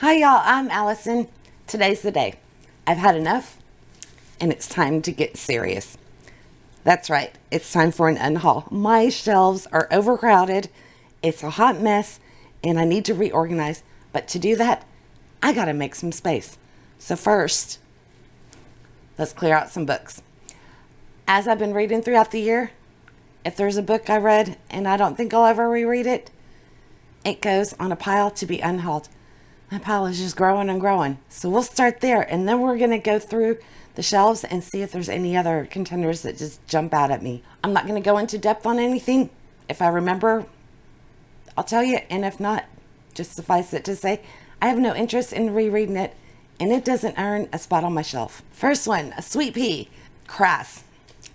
Hi y'all, I'm Allison. Today's the day. I've had enough and it's time to get serious. That's right, it's time for an unhaul. My shelves are overcrowded, it's a hot mess, and I need to reorganize. But to do that, I gotta make some space. So first, let's clear out some books. As I've been reading throughout the year, if there's a book I read and I don't think I'll ever reread it, it goes on a pile to be unhauled. My pile is just growing and growing. So we'll start there, and then we're going to go through the shelves and see if there's any other contenders that just jump out at me. I'm not going to go into depth on anything. If I remember, I'll tell you, and if not, just suffice it to say, I have no interest in rereading it, and it doesn't earn a spot on my shelf. First one, a Sweet Pea, crass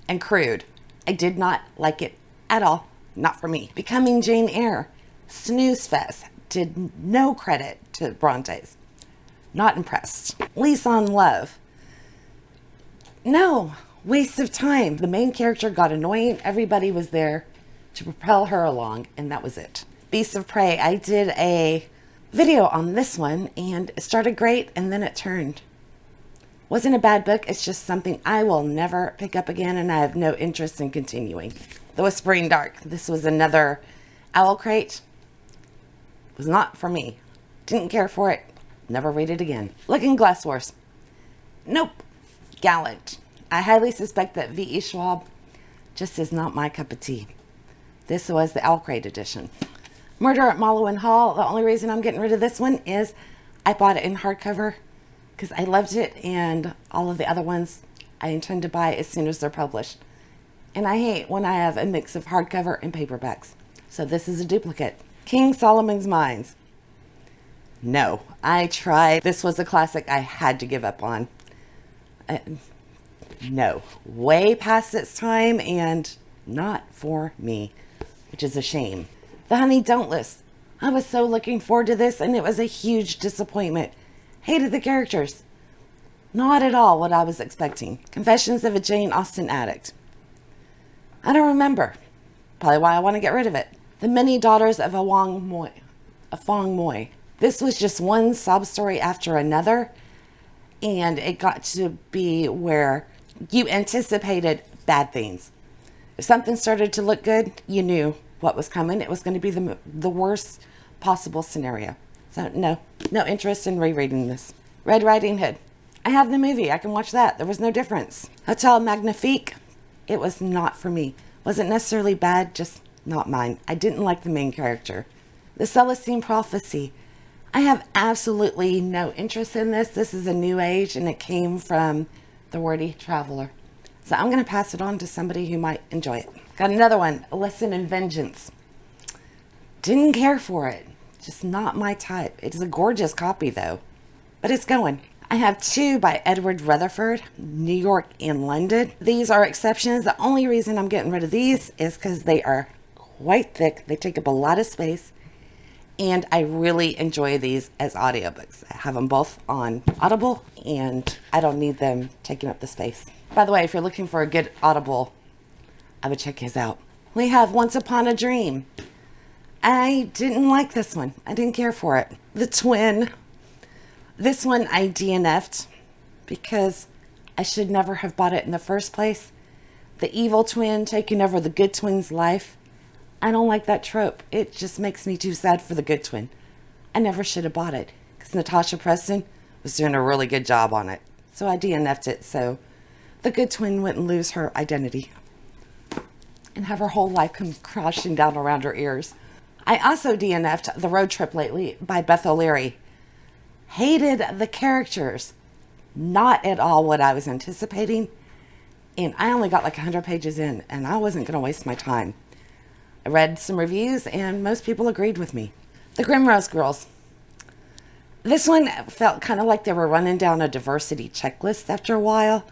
and crude. I did not like it at all. Not for me. Becoming Jane Eyre, snooze fest. Did no credit to Bronte's. Not impressed. Lease on Love. No, waste of time. The main character got annoying. Everybody was there to propel her along, and that was it. Beasts of Prey. I did a video on this one, and it started great, and then it turned. Wasn't a bad book. It's just something I will never pick up again, and I have no interest in continuing. The Whispering Dark. This was another owl crate. Was not for me. Didn't care for it. Never read it again. Looking Glass Wars. Nope. Gallant. I highly suspect that V.E. Schwab just is not my cup of tea. This was the Owl Crate edition. Murder at Mallow Hall. The only reason I'm getting rid of this one is I bought it in hardcover because I loved it, and all of the other ones I intend to buy as soon as they're published. And I hate when I have a mix of hardcover and paperbacks. So this is a duplicate. King Solomon's Mines. No, I tried. This was a classic I had to give up on. No, way past its time and not for me, which is a shame. The Honey Don't List. I was so looking forward to this, and it was a huge disappointment. Hated the characters. Not at all what I was expecting. Confessions of a Jane Austen Addict. I don't remember. Probably why I want to get rid of it. The Many Daughters of Fong Moy. This was just one sob story after another, and it got to be where you anticipated bad things. If something started to look good, you knew what was coming. It was going to be the worst possible scenario. So no interest in rereading this. Red Riding Hood. I have the movie. I can watch that. There was no difference. Hotel Magnifique. It was not for me. Wasn't necessarily bad, just not mine. I didn't like the main character. The Celestine Prophecy. I have absolutely no interest in this. This is a new age, and it came from The Wordy Traveler. So I'm going to pass it on to somebody who might enjoy it. Got another one, A Lesson in Vengeance. Didn't care for it. Just not my type. It is a gorgeous copy, though. But it's going. I have two by Edward Rutherford, New York and London. These are exceptions. The only reason I'm getting rid of these is because they are quite thick. They take up a lot of space, and I really enjoy these as audiobooks. I have them both on Audible, and I don't need them taking up the space. By the way, if you're looking for a good Audible, I would check his out. We have Once Upon a Dream. I didn't like this one. I didn't care for it. The Twin. This one I DNF'd because I should never have bought it in the first place. The evil twin taking over the good twin's life. I don't like that trope. It just makes me too sad for the good twin. I never should have bought it because Natasha Preston was doing a really good job on it. So I DNF'd it so the good twin wouldn't lose her identity and have her whole life come crashing down around her ears. I also DNF'd The Road Trip Lately by Beth O'Leary. Hated the characters. Not at all what I was anticipating. And I only got like 100 pages in, and I wasn't going to waste my time. I read some reviews, and most people agreed with me. The Grimrose Girls. This one felt kind of like they were running down a diversity checklist after a while,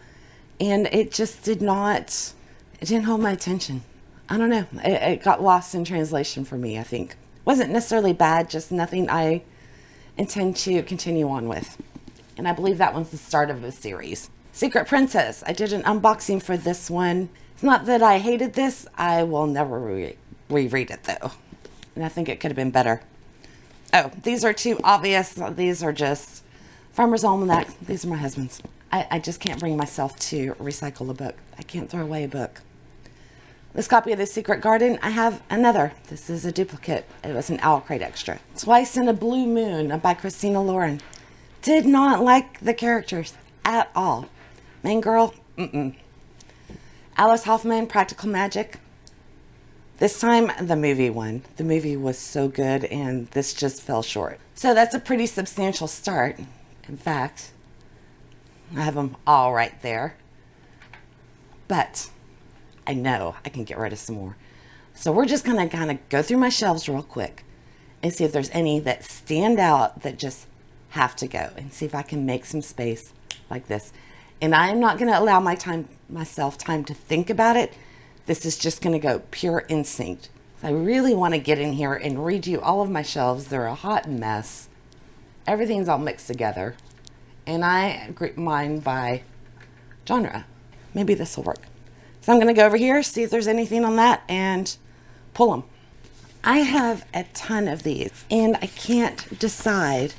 and it just didn't hold my attention. I don't know. It got lost in translation for me, I think. Wasn't necessarily bad, just nothing I intend to continue on with. And I believe that one's the start of a series. Secret Princess. I did an unboxing for this one. It's not that I hated this. I will never reread it, though. And I think it could have been better. Oh, these are too obvious. These are just Farmer's Almanac. These are my husband's. I just can't bring myself to recycle a book. I can't throw away a book. This copy of The Secret Garden, I have another. This is a duplicate. It was an Owl Crate Extra. Twice in a Blue Moon by Christina Lauren. Did not like the characters at all. Main girl, Alice Hoffman, Practical Magic. This time, the movie won. The movie was so good, and this just fell short. So that's a pretty substantial start. In fact, I have them all right there. But I know I can get rid of some more. So we're just going to kind of go through my shelves real quick and see if there's any that stand out that just have to go, and see if I can make some space like this. And I'm not going to allow myself time to think about it. This is just going to go pure instinct. So I really want to get in here and read you all of my shelves. They're a hot mess. Everything's all mixed together. And I group mine by genre. Maybe this will work. So I'm going to go over here, see if there's anything on that, and pull them. I have a ton of these, and I can't decide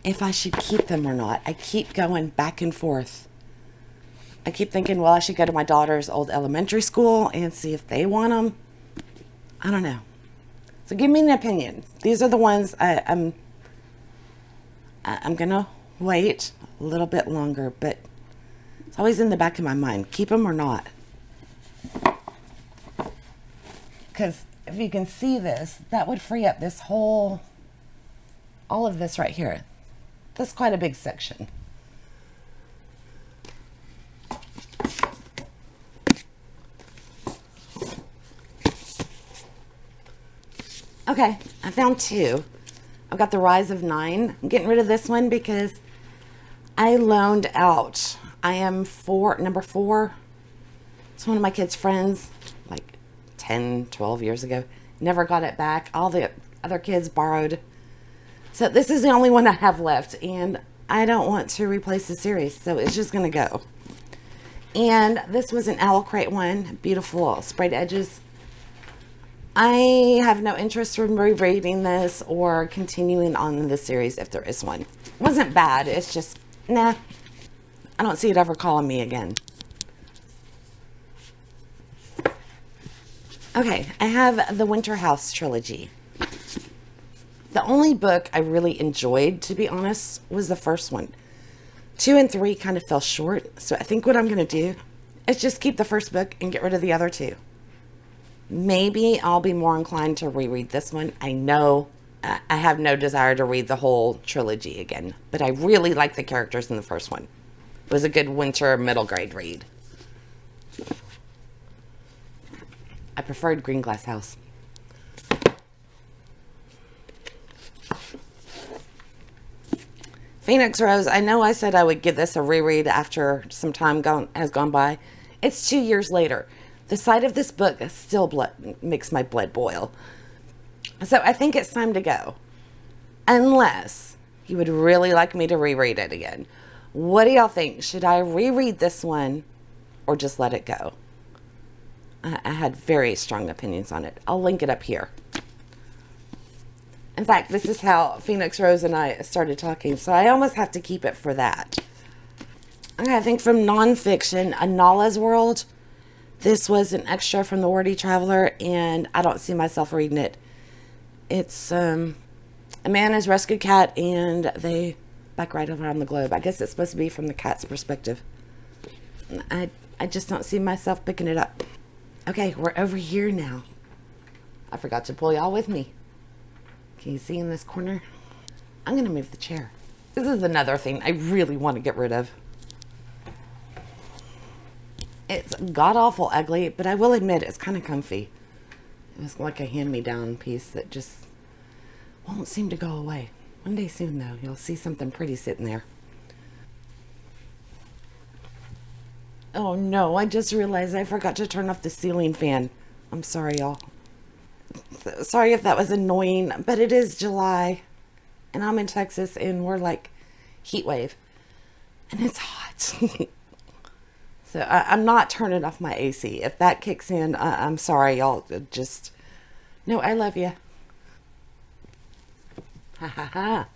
if I should keep them or not. I keep going back and forth. I keep thinking, well, I should go to my daughter's old elementary school and see if they want them. I don't know. So give me an opinion. These are the ones I'm going to wait a little bit longer, but it's always in the back of my mind. Keep them or not? Because if you can see this, that would free up this all of this right here. That's quite a big section. Okay, I found two. I've got The Rise of Nine. I'm getting rid of this one because I loaned out. I am number 4. It's one of my kids' friends, like 10, 12 years ago. Never got it back. All the other kids borrowed. So this is the only one I have left, and I don't want to replace the series, so it's just going to go. And this was an Owl Crate one. Beautiful sprayed edges. I have no interest in rereading this or continuing on the series if there is one. It wasn't bad. It's just, nah. I don't see it ever calling me again. Okay, I have the Winter House trilogy. The only book I really enjoyed, to be honest, was the first one. 2 and 3 kind of fell short, so I think what I'm going to do is just keep the first book and get rid of the other 2. Maybe I'll be more inclined to reread this one. I know I have no desire to read the whole trilogy again, but I really like the characters in the first one. It was a good winter middle grade read. I preferred Green Glass House. Phoenix Rose, I know I said I would give this a reread after some time has gone by. It's 2 years later. The sight of this book still makes my blood boil. So I think it's time to go. Unless you would really like me to reread it again. What do y'all think? Should I reread this one or just let it go? I had very strong opinions on it. I'll link it up here. In fact, this is how Phoenix Rose and I started talking, so I almost have to keep it for that. Okay, I think from nonfiction, Anala's World. This was an extra from The Wordy Traveler, and I don't see myself reading it. It's a man has rescued a cat, and they back right around the globe. I guess it's supposed to be from the cat's perspective. I just don't see myself picking it up. Okay, we're over here now. I forgot to pull y'all with me. Can you see in this corner? I'm going to move the chair. This is another thing I really want to get rid of. It's god-awful ugly, but I will admit it's kind of comfy. It's like a hand-me-down piece that just won't seem to go away. One day soon, though, you'll see something pretty sitting there. Oh, no, I just realized I forgot to turn off the ceiling fan. I'm sorry, y'all. Sorry if that was annoying, but it is July, and I'm in Texas, and we're like heat wave, and it's hot. So I'm not turning off my AC. If that kicks in, I'm sorry, y'all. Just, no, I love you. Ha ha ha.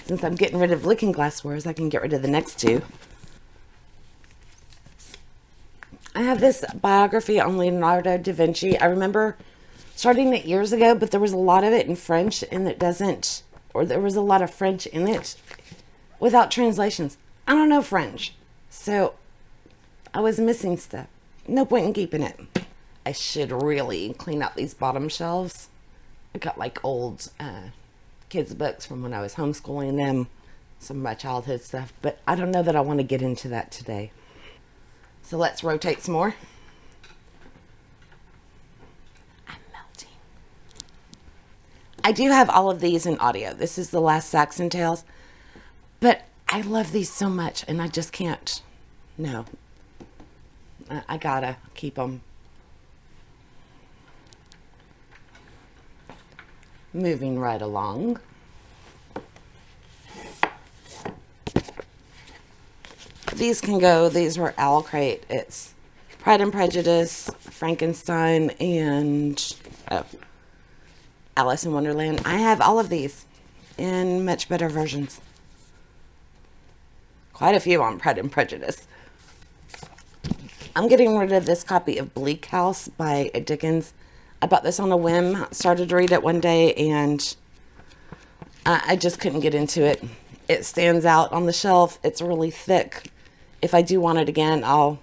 Since I'm getting rid of Looking Glass Wars, I can get rid of the next two. I have this biography on Leonardo da Vinci. I remember starting it years ago, but there was a lot of it in French, and there was a lot of French in it without translations. I don't know French, so I was missing stuff. No point in keeping it. I should really clean out these bottom shelves. I got like old kids' books from when I was homeschooling them, some of my childhood stuff, but I don't know that I want to get into that today. So let's rotate some more. I'm melting. I do have all of these in audio. This is the last Saxon Tales, but I love these so much and I just can't. No. I gotta keep them. Moving right along. These can go. These were Owl Crate. It's Pride and Prejudice, Frankenstein, and Alice in Wonderland. I have all of these in much better versions. Quite a few on Pride and Prejudice. I'm getting rid of this copy of Bleak House by Dickens. I bought this on a whim, started to read it one day, and I just couldn't get into it. It stands out on the shelf. It's really thick. If I do want it again, I'll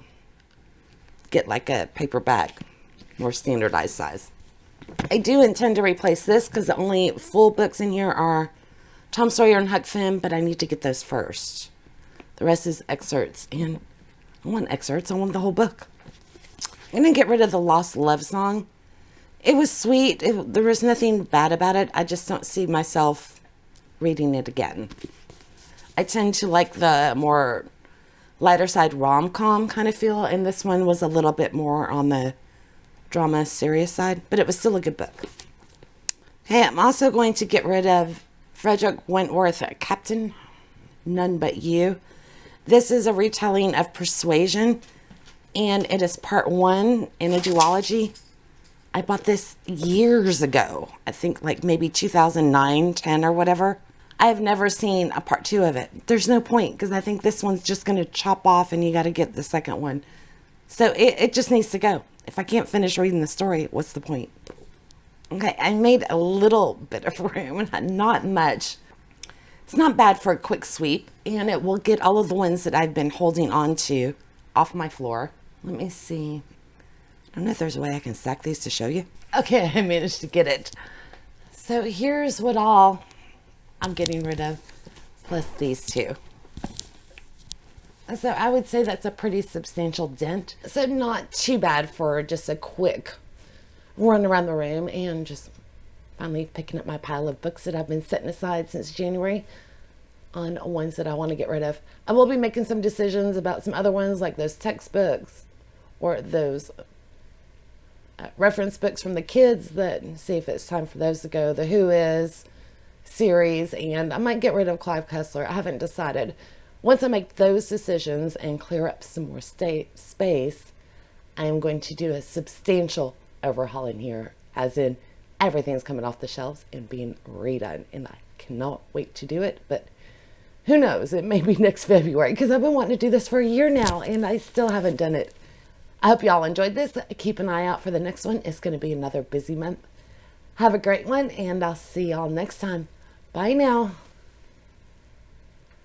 get like a paperback, more standardized size. I do intend to replace this because the only full books in here are Tom Sawyer and Huck Finn, but I need to get those first. The rest is excerpts, and I want excerpts. I want the whole book. I'm going to get rid of the Lost Love Song. It was sweet. There was nothing bad about it. I just don't see myself reading it again. I tend to like the more lighter side rom-com kind of feel, and this one was a little bit more on the drama serious side, but it was still a good book. Okay, I'm also going to get rid of Frederick Wentworth, Captain None But You. This is a retelling of Persuasion, and it is part 1 in a duology. I bought this years ago. I think like maybe 2009, 10 or whatever. I have never seen a part 2 of it. There's no point because I think this one's just going to chop off and you got to get the second one. So it just needs to go. If I can't finish reading the story, what's the point? Okay, I made a little bit of room, not much. It's not bad for a quick sweep, and it will get all of the ones that I've been holding on to off my floor. Let me see. I don't know if there's a way I can stack these to show you. Okay, I managed to get it. So here's what all I'm getting rid of, plus these two. So I would say that's a pretty substantial dent. So not too bad for just a quick run around the room and just finally picking up my pile of books that I've been setting aside since January on ones that I want to get rid of. I will be making some decisions about some other ones like those textbooks or those reference books from the kids, that see if it's time for those to go. The Who Is series, and I might get rid of Clive Cussler. I haven't decided. Once I make those decisions and clear up some more space, I am going to do a substantial overhaul in here, as in everything's coming off the shelves and being redone, and I cannot wait to do it. But who knows, it may be next February, because I've been wanting to do this for a year now and I still haven't done it. I hope y'all enjoyed this. Keep an eye out for the next one. It's going to be another busy month. Have a great one, and I'll see y'all next time. Bye now.